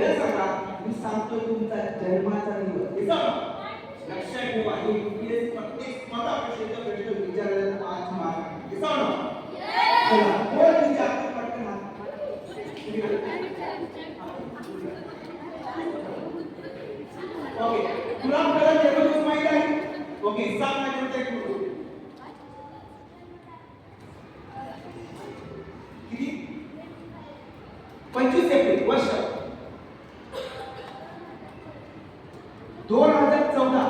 वेळ सांगा, मी सांगतो तुमचा जन्माचा दिवस. लक्षात ठेवा, हे यूपीएस प्रत्येक स्पर्धा परीक्षेचा प्रश्न विचारलेला 5 मार्क. चला कोण विचारतो पटकन हात. ओके, तुला आपल्याला जन्मदिवस माहित आहे? ओके, सांग ना तुमचा एक मुलगा. किती? 25 एप्रिल वर्ष 2014.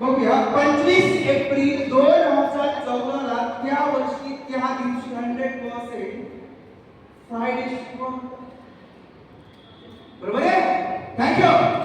बघूया, 25 एप्रिल 2014 ला त्या वर्षी त्या दिवशी 100% फ्रायडे शिकवण. बरोबर आहे? थँक्यू.